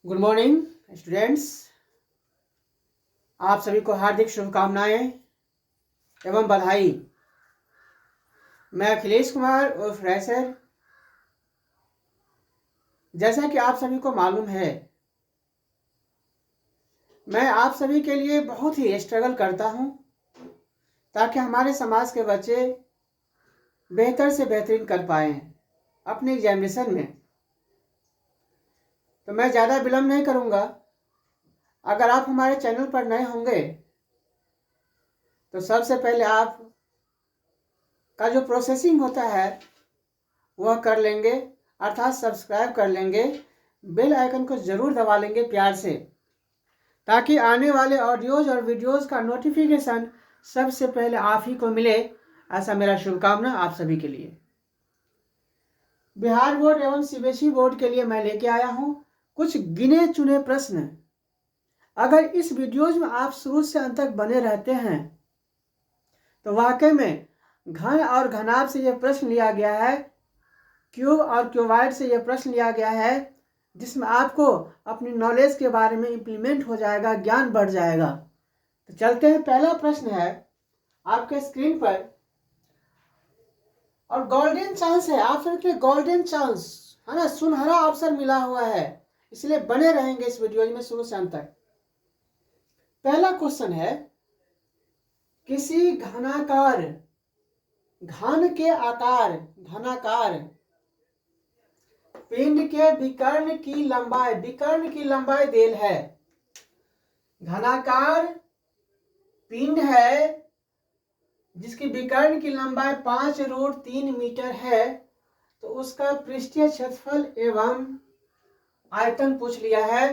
Good morning students. आप सभी को हार्दिक शुभकामनाएं एवं बधाई। मैं अखिलेश कुमार और फ्रेशर। जैसा कि आप सभी को मालूम है, मैं आप सभी के लिए बहुत ही स्ट्रगल करता हूं ताकि हमारे समाज के बच्चे बेहतर से बेहतरीन कर पाएं अपने एग्जामिनेशन में। तो मैं ज़्यादा विलम्ब नहीं करूंगा। अगर आप हमारे चैनल पर नए होंगे तो सबसे पहले आप का जो प्रोसेसिंग होता है वह कर लेंगे, अर्थात सब्सक्राइब कर लेंगे, बेल आइकन को ज़रूर दबा लेंगे प्यार से, ताकि आने वाले ऑडियोज और वीडियोस का नोटिफिकेशन सबसे पहले आप ही को मिले। ऐसा मेरा शुभकामना आप सभी के लिए। बिहार बोर्ड एवं सीबीएसई बोर्ड के लिए मैं लेके आया हूँ कुछ गिने चुने प्रश्न। अगर इस वीडियोज में आप शुरू से अंत तक बने रहते हैं तो वाकई में घन और घनाभ से यह प्रश्न लिया गया है, क्यूब और क्यूबाइड से यह प्रश्न लिया गया है, जिसमें आपको अपनी नॉलेज के बारे में इम्प्लीमेंट हो जाएगा, ज्ञान बढ़ जाएगा। तो चलते हैं। पहला प्रश्न है आपके स्क्रीन पर, और गोल्डन चांस है आप सभी के, गोल्डन चांस है ना, सुनहरा अवसर मिला हुआ है, इसलिए बने रहेंगे इस वीडियो में शुरू से अंत तक। पहला क्वेश्चन है, किसी घनाकार, घन के आकार, घनाकार पिंड के विकर्ण की लंबाई, विकर्ण की लंबाई देल है। घनाकार पिंड है जिसकी विकर्ण की लंबाई 5√3 मीटर है, तो उसका पृष्ठीय क्षेत्रफल एवं आयतन पूछ लिया है।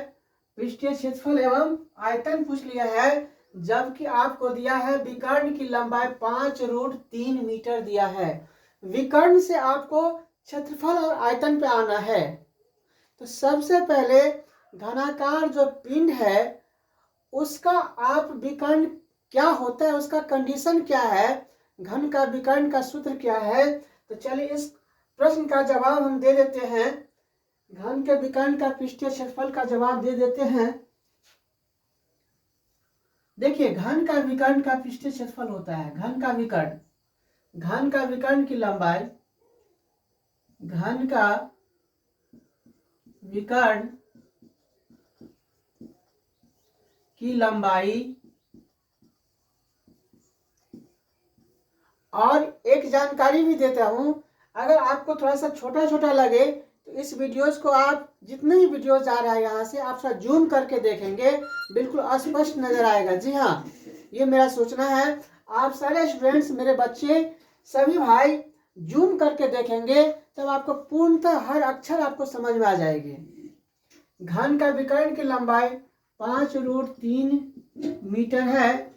पृष्ठीय क्षेत्रफल एवं आयतन पूछ लिया है, जबकि आपको दिया है विकर्ण की लंबाई 5√3 मीटर दिया है। विकर्ण से आपको क्षेत्रफल और आयतन पे आना है। तो सबसे पहले घनाकार जो पिंड है उसका आप विकर्ण क्या होता है, उसका कंडीशन क्या है, घन का विकर्ण का सूत्र क्या है। तो चलिए इस प्रश्न का जवाब हम दे देते हैं। घन के विकर्ण का पृष्ठीय क्षेत्रफल का जवाब दे देते हैं। देखिए, घन का विकर्ण का पृष्ठीय क्षेत्रफल होता है, घन का विकर्ण, घन का विकर्ण की लंबाई, घन का विकर्ण की लंबाई। और एक जानकारी भी देता हूं, अगर आपको थोड़ा सा छोटा छोटा लगे तो इस वीडियोस को आप, जितने भी वीडियोस आ रहा है यहाँ से, आप सब जूम करके देखेंगे, बिल्कुल स्पष्ट नजर आएगा। जी हाँ, ये मेरा सूचना है। आप सारे स्टूडेंट्स, मेरे बच्चे, सभी भाई जूम करके देखेंगे तब आपको पूर्णतः हर अक्षर आपको समझ में आ जाएगी। घन का विकर्ण की लंबाई 5√3 मीटर है।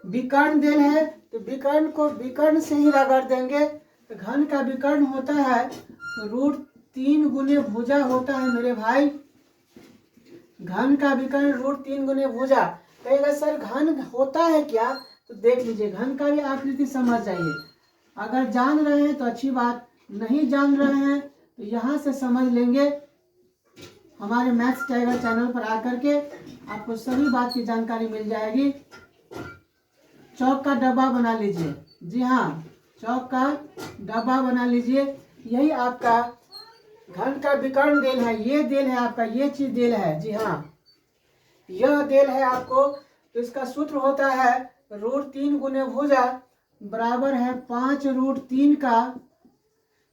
विकर्ण देल है तो विकर्ण को विकर्ण से ही रगड़ देंगे। तो घन का विकर्ण होता है √3 गुने भुजा होता है मेरे भाई। घन का विकर्ण √3 गुने भुजा। कहेगा सर घन होता है क्या, तो देख लीजिए, घन का भी आकृति समझ जाइए। अगर जान रहे हैं तो अच्छी बात, नहीं जान रहे हैं तो यहाँ से समझ लेंगे। हमारे मैथ्स टाइगर चैनल पर आकर के आपको सभी बात की जानकारी मिल जाएगी। चौक का डब्बा बना लीजिए। जी हाँ, चौक का डब्बा बना लीजिए। यही आपका घन का विकर्ण देल है, ये देल है आपका, ये चीज देल है। जी हाँ, यह देल है आपको। तो इसका सूत्र होता है √3 गुने भुजा बराबर है 5√3 का।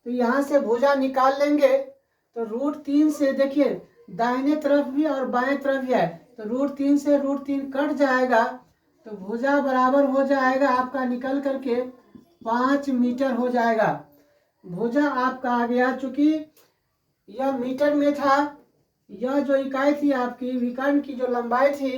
तो यहाँ से भुजा निकाल लेंगे तो √3 से, देखिए दाहिने तरफ भी और बाएं तरफ भी है, तो √3 से √3 कट जाएगा, तो भुजा बराबर हो जाएगा आपका निकल करके 5 मीटर हो जाएगा। भुजा आपका आ गया, चूंकि यह मीटर में था, यह जो इकाई थी आपकी विकर्ण की जो लंबाई थी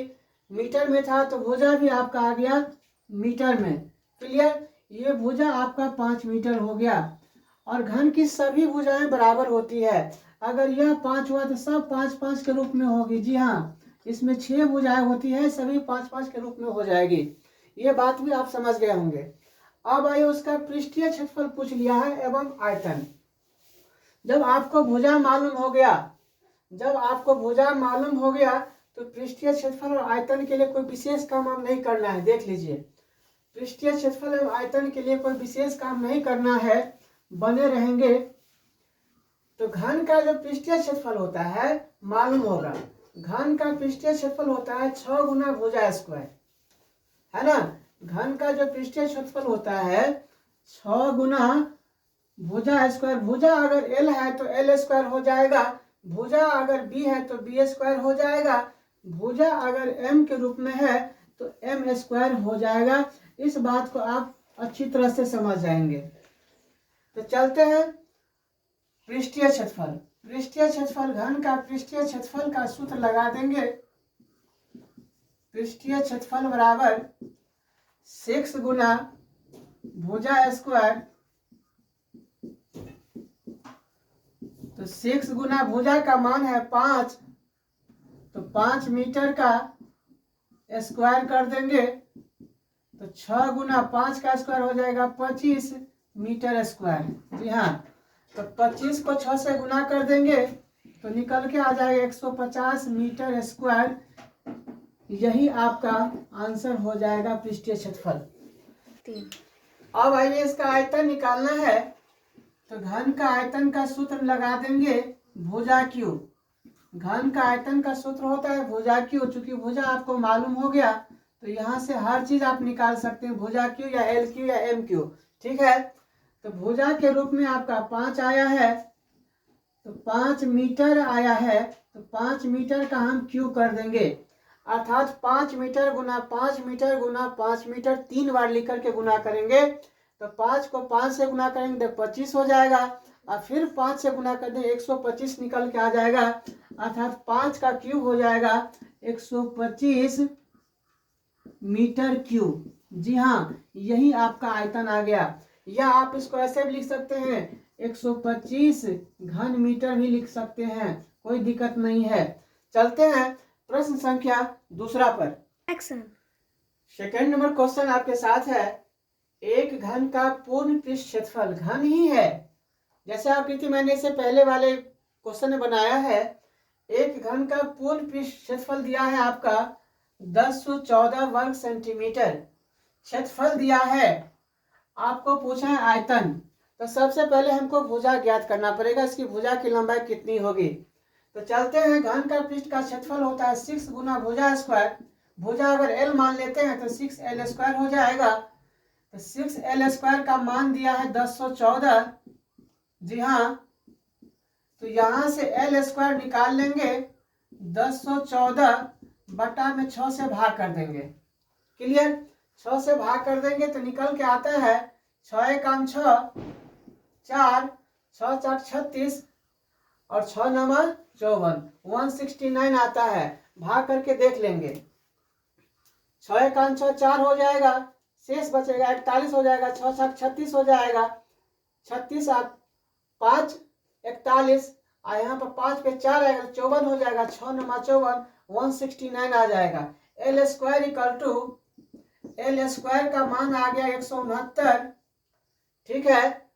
मीटर में था, तो भुजा भी आपका आ गया मीटर में। क्लियर, ये भुजा आपका 5 मीटर हो गया। और घन की सभी भुजाएं बराबर होती है। अगर यह 5 हुआ तो सब 5-5 के रूप में होगी। जी हाँ, इसमें 6 भुजाएं होती है, सभी 5-5 के रूप में हो जाएगी। ये बात भी आप समझ गए होंगे। अब आइए, उसका पृष्ठीय क्षेत्रफल पूछ लिया है एवं आयतन। जब आपको भुजा मालूम हो गया जब आपको भुजा मालूम हो गया तो पृष्ठीय क्षेत्रफल और आयतन के लिए कोई विशेष काम आप नहीं करना है। देख लीजिए, पृष्ठीय क्षेत्रफल एवं आयतन के लिए कोई विशेष काम नहीं करना है, बने रहेंगे। तो घन का जो पृष्ठीय क्षेत्रफल होता है मालूम होगा। घन का पृष्ठीय क्षेत्रफल होता है 6 गुना भुजा स्क्वायर, है ना। घन का जो पृष्ठीय क्षेत्रफल होता है 6 गुना भुजा स्क्वायर। भुजा अगर एल है तो एल स्क्वायर हो जाएगा, भुजा अगर बी है तो बी स्क्वायर हो जाएगा, भुजा अगर एम के रूप में है तो एम स्क्वायर हो जाएगा। इस बात को आप अच्छी तरह से समझ जाएंगे। तो चलते हैं पृष्ठीय क्षेत्रफल। पृष्ठीय क्षेत्रफल, घन का पृष्ठीय क्षेत्रफल का सूत्र लगा देंगे। पृष्ठीय क्षेत्रफल बराबर 6 गुना भुजा स्क्वायर। तो 6 गुना भुजा का मान है 5, तो 5 मीटर का स्क्वायर कर देंगे। तो 6 गुना 5 का स्क्वायर हो जाएगा 25 मीटर स्क्वायर। जी हाँ, तो 25 को 6 से गुना कर देंगे तो निकल के आ जाएगा 150 मीटर स्क्वायर। यही आपका आंसर हो जाएगा पृष्ठीय क्षेत्रफल। अब आइए इसका आयतन निकालना है। तो घन का आयतन का सूत्र लगा देंगे भुजा क्यू। घन का आयतन का सूत्र होता है भुजा क्यू। चूंकि भुजा आपको मालूम हो गया तो यहाँ से हर चीज आप निकाल सकते हैं, भुजा क्यू या एल क्यू या एम क्यू। ठीक है, तो भुजा के रूप में आपका 5 आया है, तो 5 मीटर आया है, तो 5 मीटर का हम क्यू कर देंगे। अर्थात 5 मीटर गुना 5 मीटर गुना 5 मीटर 3 बार लिख करके गुना करेंगे। तो 5 को 5 से गुना करेंगे तो 25 हो जाएगा, और फिर 5 से गुना कर देंगे 125 निकल के आ जाएगा। अर्थात 5 का क्यूब हो जाएगा 125 मीटर क्यूब। जी हाँ, यही आपका आयतन आ गया। या आप इसको ऐसे भी लिख सकते हैं 125 घन मीटर भी लिख सकते हैं, कोई दिक्कत नहीं है। चलते हैं प्रश्न संख्या दूसरा पर। एक्शन। सेकंड नंबर क्वेश्चन आपके साथ है, एक घन का पूर्ण पृष्ठ क्षेत्रफल घन ही है। जैसे आकृति मैंने इसे पहले वाले क्वेश्चन में बनाया है। एक घन का पूर्ण पृष्ठ क्षेत्रफल दिया है आपका 1014 वर्ग सेंटीमीटर क्षेत्रफल दिया है। आपको पूछा है आयतन। तो सबसे पहले हमको भुजा ज्ञात करना पड़ेगा, इसकी भुजा की लंबाई कितनी होगी। तो चलते हैं, घन का पृष्ठ का क्षेत्रफल होता है 6 गुना भुजा स्क्वायर। भुजा अगर एल मान लेते हैं तो 6l स्क्वायर हो जाएगा। तो 6l स्क्वायर का मान दिया है 1014। जी हाँ, तो यहां से एल स्क्वायर निकाल लेंगे, 1014 बटा में 6 से भाग कर देंगे। क्लियर, 6 से भाग कर देंगे तो निकल के आता है 6 एकम 6, 4, 6 4 36 और 6 9 54, 169 आता है। भाग करके देख लेंगे, 6 एकम 6 4 हो जाएगा, शेष बचेगा 41 हो जाएगा, 6 7 36 हो जाएगा, 36 8 5 41, और यहाँ पर 5 पे 4 आएगा 54 हो जाएगा, 6 9 54, 169 आ जाएगा। L square equal to, L square का मान आ गया 169। ठीक है,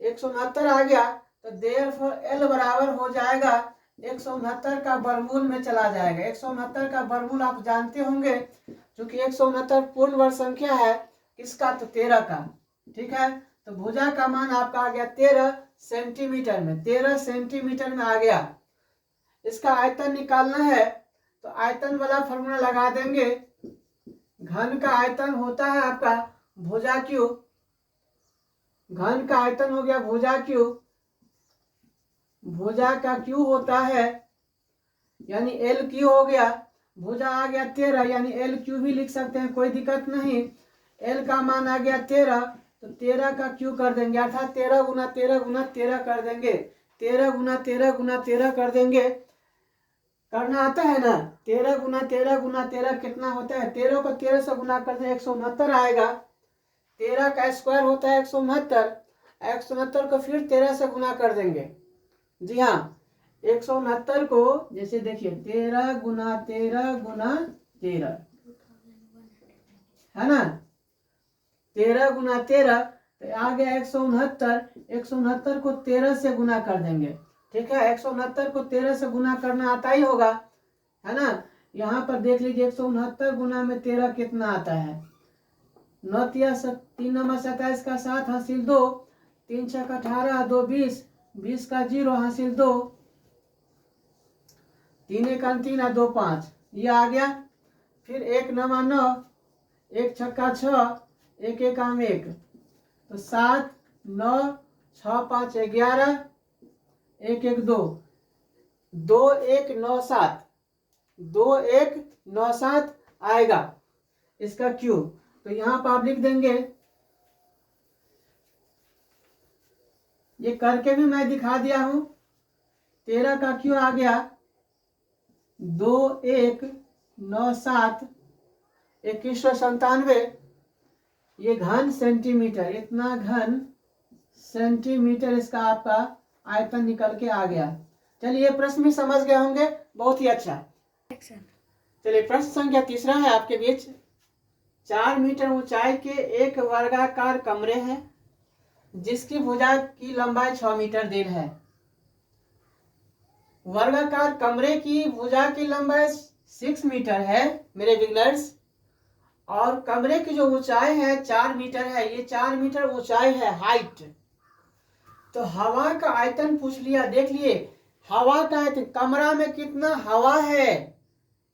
169 आ गया, तो देयरफॉर एल बराबर हो जाएगा 169 का वर्गमूल में चला जाएगा। 169 का वर्गमूल आप जानते होंगे, क्योंकि 169 पूर्ण वर्ग संख्या है किसका, तो 13 का। ठीक है, तो भुजा का मान आपका आ गया 13 सेंटीमीटर में, 13 सेंटीमीटर में आ गया। इसका आयतन निकालना है तो आयतन वाला फॉर्मूला लगा देंगे। घन का आयतन होता है आपका भुजा क्यू। घन का आयतन हो गया भुजा क्यू। भुजा का क्यू होता है यानी एल क्यू हो गया। भुजा आ गया 13 यानी एल क्यू भी लिख सकते हैं, कोई दिक्कत नहीं। एल का मान आ गया 13, तो 13 का क्यू कर देंगे, अर्थात 13 गुना 13 गुना 13 कर देंगे। 13 गुना 13 गुना 13 कर देंगे। करना आता है ना, 13 गुना 13 गुना 13 कितना होता है, 13 को 13 से गुना कर दें 169 आएगा। 13 का स्क्वायर होता है 169, 169 को फिर 13 से गुना कर देंगे। जी हाँ, 169 को जैसे देखिए 13 गुना 13 गुना 13 है ना, 13 गुना 13 तो आ गया 169। 169 को 13 से गुना कर देंगे ठीक है, 169 को 13 से गुना करना आता ही होगा, है ना। यहाँ पर देख लीजिए 169 गुना में 13 कितना आता है। 9 तिया 3 नंबर 27 का 7 हासिल 2, 3 छक 18, 2 20, 20 का 0 हासिल 2, 3 एक 3 2 5, ये आ गया। फिर 1 9 9, 1 छक्का 6, 1 एक 1, तो 7 9 6 5 11, 1 1 2, 2 1 9 7, 2 1 9 7 आएगा इसका क्यू। तो यहाँ पर आप लिख देंगे, ये करके भी मैं दिखा दिया हूं। 13 का क्यू आ गया 2 1 9 7 2197, ये घन सेंटीमीटर, इतना घन सेंटीमीटर इसका आपका आयतन निकल के आ गया। चलिए प्रश्न भी समझ गए होंगे, बहुत ही अच्छा। चलिए प्रश्न संख्या तीसरा है आपके बीच। 4 मीटर ऊंचाई के एक वर्गाकार कमरे हैं जिसकी भुजा की लंबाई 6 मीटर देर है। वर्गाकार कमरे की भुजा की लंबाई 6 मीटर है मेरे बिगनर्स, और कमरे की जो ऊंचाई है 4 मीटर है। ये 4 मीटर ऊंचाई है, हाइट। तो हवा का आयतन पूछ लिया, देख लिए हवा का आयतन, कमरा में कितना हवा है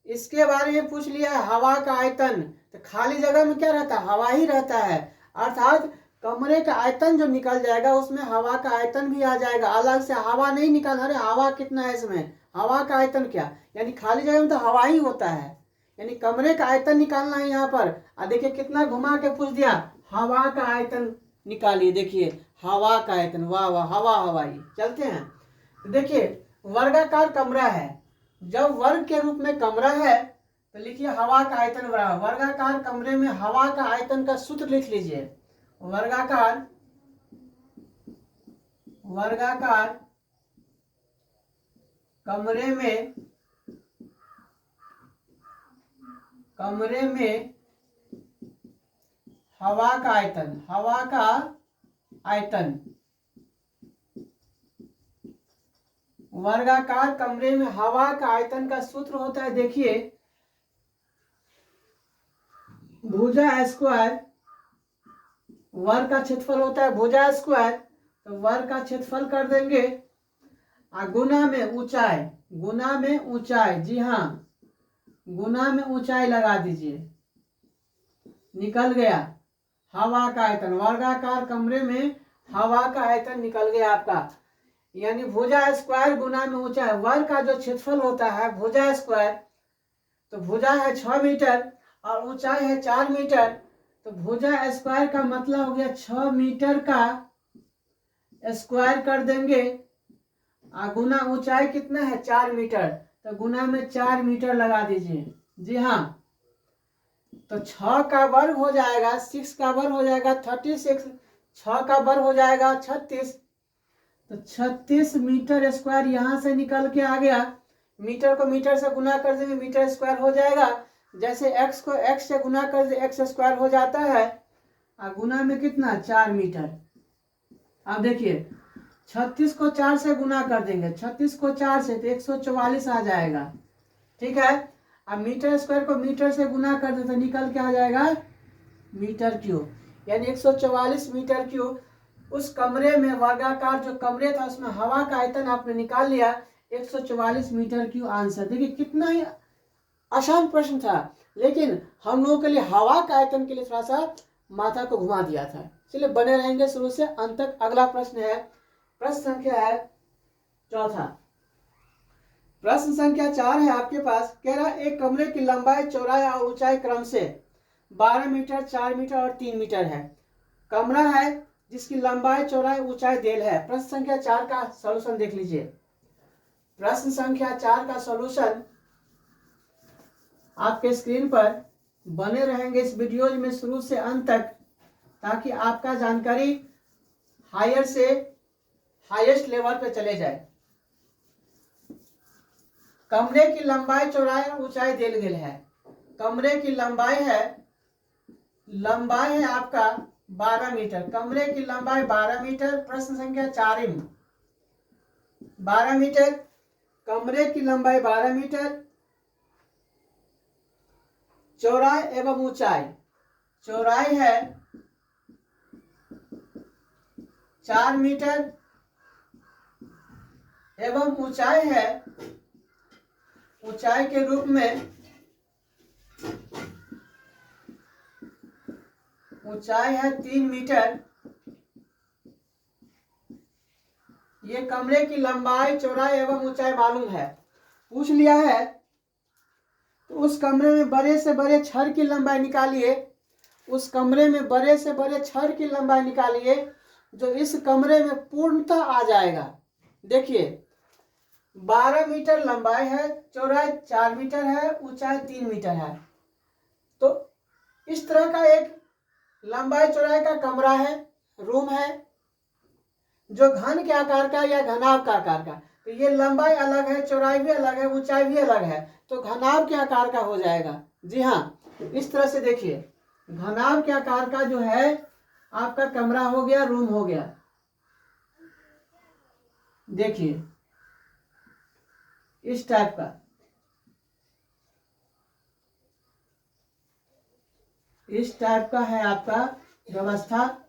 इसके बारे में पूछ लिया, हवा का आयतन। तो खाली जगह में क्या रहता है, हवा ही रहता है, अर्थात कमरे का आयतन जो निकल जाएगा उसमें हवा का आयतन भी आ जाएगा, अलग से हवा नहीं निकालना। अरे हवा कितना है इसमें, हवा का आयतन क्या, यानी खाली जगह में तो हवा ही होता है, यानी कमरे का आयतन निकालना है यहाँ पर। देखिए कितना घुमा के पूछ दिया, हवा का आयतन निकालिए। देखिए हवा का आयतन, वाह वाह, हवा हवाई। चलते हैं, देखिए वर्गाकार कमरा है, जब वर्ग के रूप में कमरा है तो लिखिए हवा का आयतन बराबर, वर्गाकार कमरे में हवा का आयतन का सूत्र लिख लीजिए। वर्गाकार कमरे में हवा का आयतन, वर्गाकार कमरे में हवा का आयतन का सूत्र होता है, देखिए भुजा स्क्वायर, वर्ग का क्षेत्रफल होता है भुजा स्क्वायर, तो वर्ग का क्षेत्रफल कर देंगे, गुना में ऊंचाई, जी हाँ गुना में ऊंचाई लगा दीजिए, निकल गया हवा का आयतन। वर्गाकार कमरे में हवा का आयतन निकल गया आपका, यानी भुजा स्क्वायर गुना में ऊंचाई। वर्ग का जो क्षेत्रफल होता है भुजा स्क्वायर, तो भुजा है 6 मीटर और ऊंचाई है 4 मीटर, तो भुजा स्क्वायर का मतलब हो गया 6 मीटर का स्क्वायर कर देंगे, गुना ऊंचाई कितना है 4 मीटर, तो गुना में 4 मीटर लगा दीजिए। जी हाँ, तो 6 का वर्ग हो जाएगा, 6 का वर्ग हो जाएगा 36, 6 का वर्ग हो जाएगा 36, तो 36 मीटर स्क्वायर यहाँ से निकल के आ गया। मीटर को मीटर से गुना कर देंगे, मीटर स्क्वायर हो जाएगा। जैसे x को x से गुना कर दे x स्क्वायर हो जाता है, और गुना में कितना 4 मीटर। अब देखिए 36 को 4 से गुना कर देंगे, 36 को 4 से तो 144 आ जाएगा, ठीक है। अब मीटर स्क्वायर को मीटर से गुना कर दे तो निकल के आ जाएगा मीटर क्यूब, यानी 144 मीटर क्यूब। उस कमरे में वर्गाकार जो कमरे था उसमें हवा का आयतन आपने निकाल लिया, 144 मीटर क्यूब आंसर। देखिए कितना ही आसान प्रश्न था, लेकिन हम लोगों के लिए हवा का आयतन के लिए थोड़ा सा माथा को घुमा दिया था। चलिए बने रहेंगे शुरू से अंत तक। अगला प्रश्न है, प्रश्न संख्या है चौथा, प्रश्न संख्या 4 है आपके पास। कह रहा है एक कमरे की लंबाई चौड़ाई और ऊंचाई क्रम से 12 मीटर 4 मीटर और 3 मीटर है। कमरा है जिसकी लंबाई चौड़ाई ऊंचाई देल है। प्रश्न संख्या 4 का सॉल्यूशन देख लीजिए। प्रश्न संख्या 4 का सॉल्यूशन आपके स्क्रीन पर बने रहेंगे इस वीडियो में शुरू से अंत तक, ताकि आपका जानकारी हायर से हाईएस्ट लेवल पे चले जाए। कमरे की लंबाई चौड़ाई और ऊंचाई देल गेल है। कमरे की लंबाई है आपका 12 मीटर, कमरे की लंबाई 12 मीटर। प्रश्न संख्या 4 में 12 मीटर। कमरे की लंबाई 12 मीटर। चौड़ाई एवं ऊंचाई, चौड़ाई है 4 मीटर एवं ऊंचाई है, ऊंचाई के रूप में ऊंचाई है 3 मीटर। ये कमरे की लंबाई, चौड़ाई एवं ऊंचाई मालूम है, पूछ लिया है। तो उस कमरे में बड़े से बड़े छड़ की लंबाई निकालिए। उस कमरे में बड़े से बड़े छड़ की लंबाई निकालिए जो इस कमरे में पूर्णतः आ जाएगा। देखिए 12 मीटर लंबाई है, चौड़ाई 4 मीटर है, ऊंचाई 3 मीटर है। तो इस तरह का एक लंबाई चौड़ाई का कमरा है, रूम है, जो घन के आकार का या घनाभ का आकार का। तो ये लंबाई अलग है, चौड़ाई भी अलग है, ऊंचाई भी अलग है, तो घनाभ के आकार का हो जाएगा। जी हाँ, इस तरह से देखिए घनाभ के आकार का जो है आपका कमरा हो गया, रूम हो गया। देखिए इस टाइप का, इस टाइप का है आपका व्यवस्था।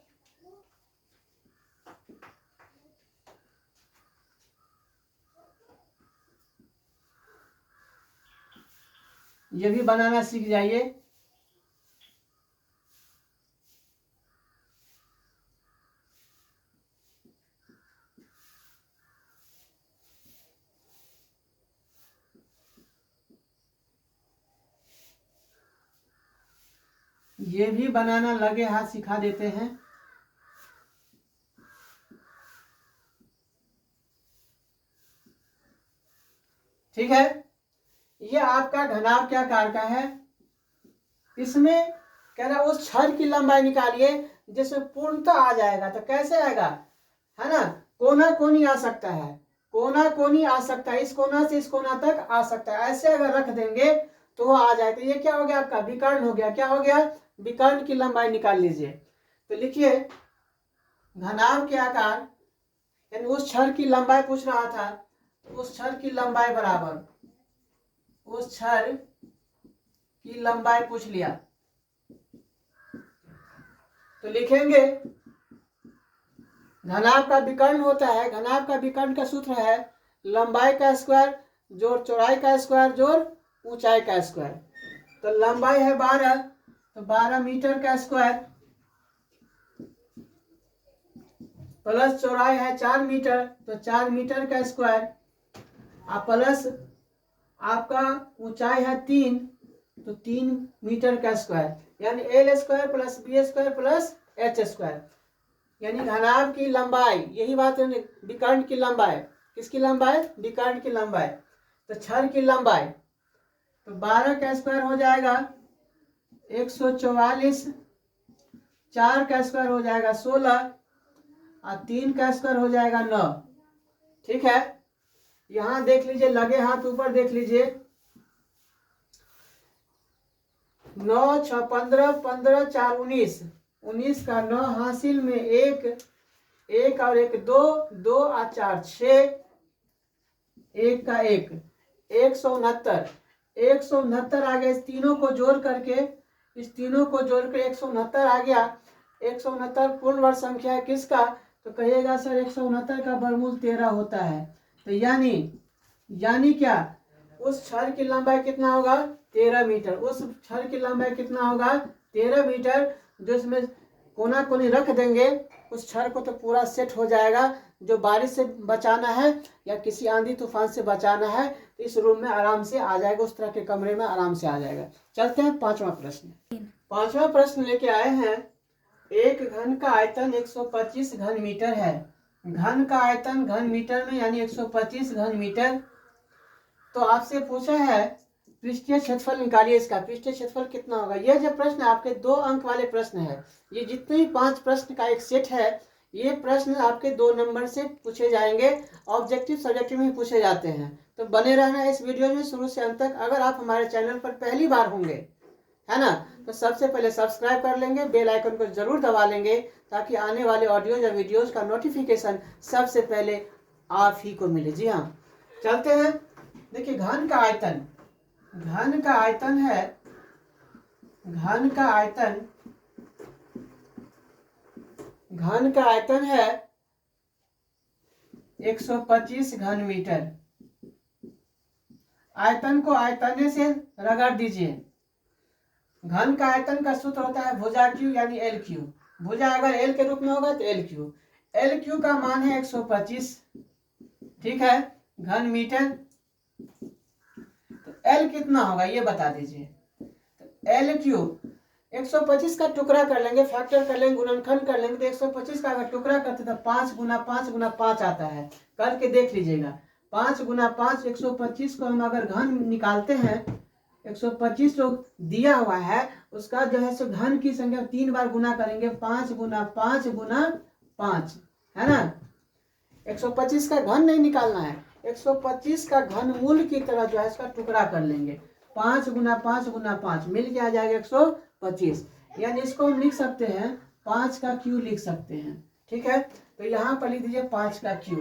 ये भी बनाना सीख जाइए। ये भी बनाना लगे हाथ सिखा देते हैं। ठीक है, ये आपका घनाभ के आकार का है। इसमें कह रहा उस छड़ की लंबाई निकालिए जिसमें पूर्णतः आ जाएगा। तो कैसे आएगा, है ना, कोना कोनी आ सकता है, कोना कोनी आ सकता है, इस कोना से इस कोना तक आ सकता है। ऐसे अगर रख देंगे तो वो आ जाए। तो ये क्या हो गया आपका विकर्ण हो गया। क्या हो गया, विकर्ण की लंबाई निकाल लीजिए। तो लिखिए घनाभ के आकार, यानी उस छड़ की लंबाई पूछ रहा था, उस छड़ की लंबाई बराबर, उस छड़ की लंबाई पूछ लिया। तो लिखेंगे घनाभ का विकर्ण होता है, घनाभ का विकर्ण का सूत्र है लंबाई का स्क्वायर जोड़ चौड़ाई का स्क्वायर जोड़ ऊंचाई का स्क्वायर। तो लंबाई है 12, तो 12 मीटर का स्क्वायर प्लस चौड़ाई है 4 मीटर, तो 4 मीटर का स्क्वायर प्लस आपका ऊंचाई है 3, तो 3 मीटर का स्क्वायर, यानी L square plus B square plus H square. यानी घनाभ की लंबाई, यही बात है, विकर्ण की लंबाई, किसकी लंबाई, विकर्ण की लंबाई। तो छड़ की लंबाई, तो 12 का स्क्वायर हो जाएगा 144, 4 का स्क्वायर हो जाएगा 16 और 3 का स्क्वायर हो जाएगा 9। ठीक है, यहां देख लीजिए, लगे हाथ ऊपर देख लीजिए, 9 6 15, 15 4 19, 19 का 9 हासिल में 1 1 और 1 2, 2 और 4 6, 1 का 1 169, 169 आ गया। इस तीनों को जोड़ करके, इस तीनों को जोड़ कर 169 आ गया। 169 पूर्ण वर्ग संख्या है किसका, तो कहिएगा सर 169 का वर्गमूल 13 होता है। तो यानी क्या, उस छड़ की लंबाई कितना होगा 13 मीटर। उस छड़ की लंबाई कितना होगा 13 मीटर। जो इसमें कोना कोनी रख देंगे उस छड़ को तो पूरा सेट हो जाएगा। जो बारिश से बचाना है या किसी आंधी तूफान से बचाना है तो इस रूम में आराम से आ जाएगा, उस तरह के कमरे में आराम से आ जाएगा। चलते हैं पांचवा प्रश्न। पांचवा प्रश्न लेके आए हैं, एक घन का आयतन 125 घन मीटर है। घन का आयतन घन मीटर में यानी 125 घन मीटर। तो आपसे पूछा है पृष्ठीय क्षेत्रफल निकालिए। इसका पृष्ठीय क्षेत्रफल कितना होगा। यह जो प्रश्न आपके 2 अंक वाले प्रश्न है, ये जितने भी 5 प्रश्न का एक सेट है, ये प्रश्न आपके 2 नंबर से पूछे जाएंगे। ऑब्जेक्टिव सब्जेक्टिव में पूछे जाते हैं। तो बने रहना इस वीडियो में शुरू से अंत तक। अगर आप हमारे चैनल पर पहली बार होंगे, है ना, तो सबसे पहले सब्सक्राइब कर लेंगे, बेल आइकन को जरूर दबा लेंगे ताकि आने वाले ऑडियो या वीडियोज का नोटिफिकेशन सबसे पहले आप ही को मिले। जी हाँ, चलते हैं। देखिए घन का आयतन, घन का आयतन है, घन का आयतन, घन का आयतन है 125 घन मीटर। आयतन को आयतने से रगड़ दीजिए। घन का आयतन का सूत्र होता है भुजा क्यू यानी एल क्यू। भुजा अगर एल के रूप में होगा तो एल क्यू, एल क्यू का मान है 125, ठीक है, घन मीटर। तो एल कितना होगा ये बता दीजिए। तो एल क्यू 125 का टुकड़ा कर लेंगे, फैक्टर कर लेंगे, गुणनखंड कर लेंगे, तो 125 का अगर टुकड़ा करते तो 5 गुना 5 गुना 5 आता है, करके देख लीजिएगा। 5 गुना 5 125 को हम अगर घन निकालते हैं, 125 जो दिया हुआ है उसका जो है सो घन की संख्या 3 बार गुना करेंगे, 5 गुना 5 गुना 5, है ना। 125 का घन नहीं निकालना है, 125 का घन मूल की तरह जो है इसका टुकड़ा कर लेंगे। 5 गुना 5 गुना 5 मिल के आ जाएगा 125, यानी इसको हम लिख सकते हैं 5 का क्यू लिख सकते हैं, ठीक है। तो यहाँ पर लिख दीजिए 5 का क्यू,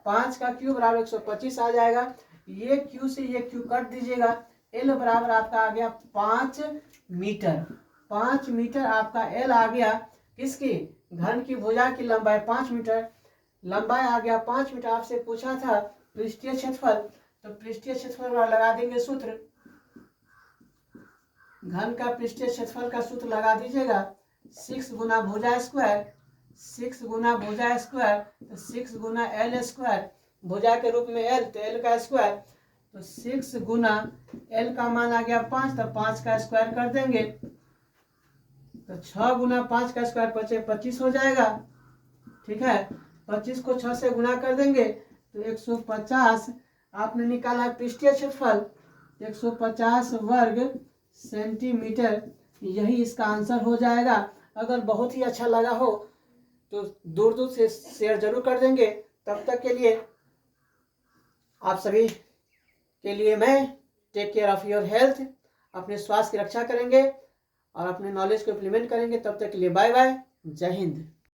5 का क्यू बराबर 125 आ जाएगा। ये क्यू से ये क्यू कट दीजिएगा, एल बराबर आपका आ गया 5 मीटर। 5 मीटर आपका एल आ गया, किसकी, घन की भुजा की लंबाई 5 मीटर, लंबाई आ गया 5 मीटर। आपसे पूछा था पृष्ठीय क्षेत्रफल, तो पृष्ठीय क्षेत्रफल लगा देंगे सूत्र, घन का पृष्ठीय क्षेत्रफल का सूत्र लगा दीजिएगा, 6 गुना भुजा स्क्वायर, 6 गुना भुजा स्क्वायर, तो 6 गुना एल स्क्वायर, भुजा के रूप में एल तो एल का स्क्वायर, तो 6 गुना एल का मान आ गया 5, तो 5 का स्क्वायर कर देंगे, तो 6 गुना 5 का स्क्वायर 25 हो जाएगा, ठीक है। 25 को 6 से गुना कर देंगे तो 150 आपने निकाला पृष्ठीय क्षेत्रफल, 150 वर्ग सेंटीमीटर, यही इसका आंसर हो जाएगा। अगर बहुत ही अच्छा लगा हो तो दूर दूर से शेयर जरूर कर देंगे। तब तक के लिए आप सभी के लिए मैं take care of your health, अपने स्वास्थ्य की रक्षा करेंगे और अपने नॉलेज को इम्प्लीमेंट करेंगे। तब तक के लिए बाय बाय, जय हिंद।